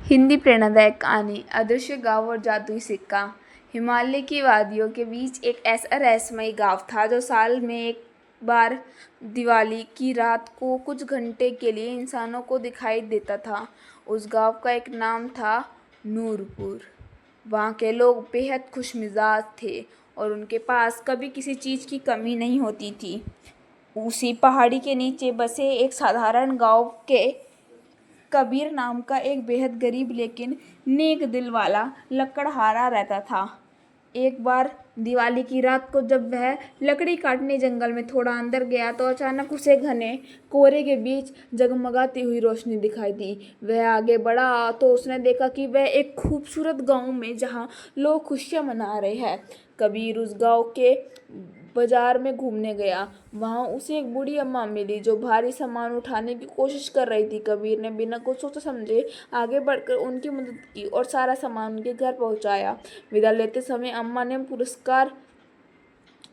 हिंदी प्रेरणादायक कहानी अदृश्य गांव और जादुई सिक्का। हिमालय की वादियों के बीच एक ऐसा रहस्यमय गांव था जो साल में एक बार दिवाली की रात को कुछ घंटे के लिए इंसानों को दिखाई देता था। उस गांव का एक नाम था नूरपुर। वहाँ के लोग बेहद खुशमिजाज थे और उनके पास कभी किसी चीज़ की कमी नहीं होती थी। उसी पहाड़ी के नीचे बसे एक साधारण गांव के कबीर नाम का एक बेहद गरीब लेकिन नेक दिल वाला लकड़हारा रहता था। एक बार दिवाली की रात को जब वह लकड़ी काटने जंगल में थोड़ा अंदर गया तो अचानक उसे घने कोहरे के बीच जगमगाती हुई रोशनी दिखाई दी। वह आगे बढ़ा तो उसने देखा कि वह एक खूबसूरत गांव में जहां लोग खुशियां मना रहे हैं। कबीर उस गांव के बाजार में घूमने गया। वहां उसे एक बूढ़ी अम्मा मिली जो भारी सामान उठाने की कोशिश कर रही थी। कबीर ने बिना कुछ सोचे समझे आगे बढ़कर उनकी मदद की और सारा सामान उनके घर पहुंचाया। विदा लेते समय अम्मा ने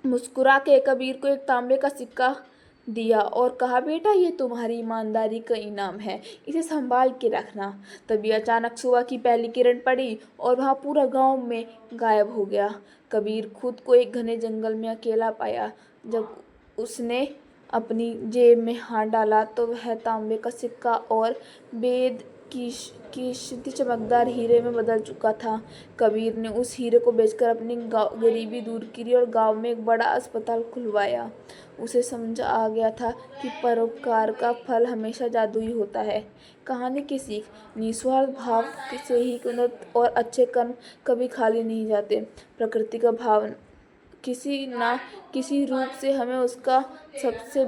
मुस्कुरा के कबीर को एक तांबे का सिक्का दिया और कहा, बेटा ये तुम्हारी ईमानदारी का इनाम है, इसे संभाल के रखना। तभी अचानक सुबह की पहली किरण पड़ी और वहाँ पूरा गांव में गायब हो गया। कबीर खुद को एक घने जंगल में अकेला पाया। जब उसने अपनी जेब में हाथ डाला तो वह तांबे का सिक्का और बेद की शुद्ध चमकदार हीरे में बदल चुका था। कबीर ने उस हीरे को बेचकर अपनी गरीबी दूर की और गांव में एक बड़ा अस्पताल खुलवाया। उसे समझ आ गया था कि परोपकार का फल हमेशा जादुई होता है। कहानी की सीख, निस्वार्थ भाव से ही मदद और अच्छे कर्म कभी खाली नहीं जाते। प्रकृति का भाव किसी न किसी रूप से हमें उसका सबसे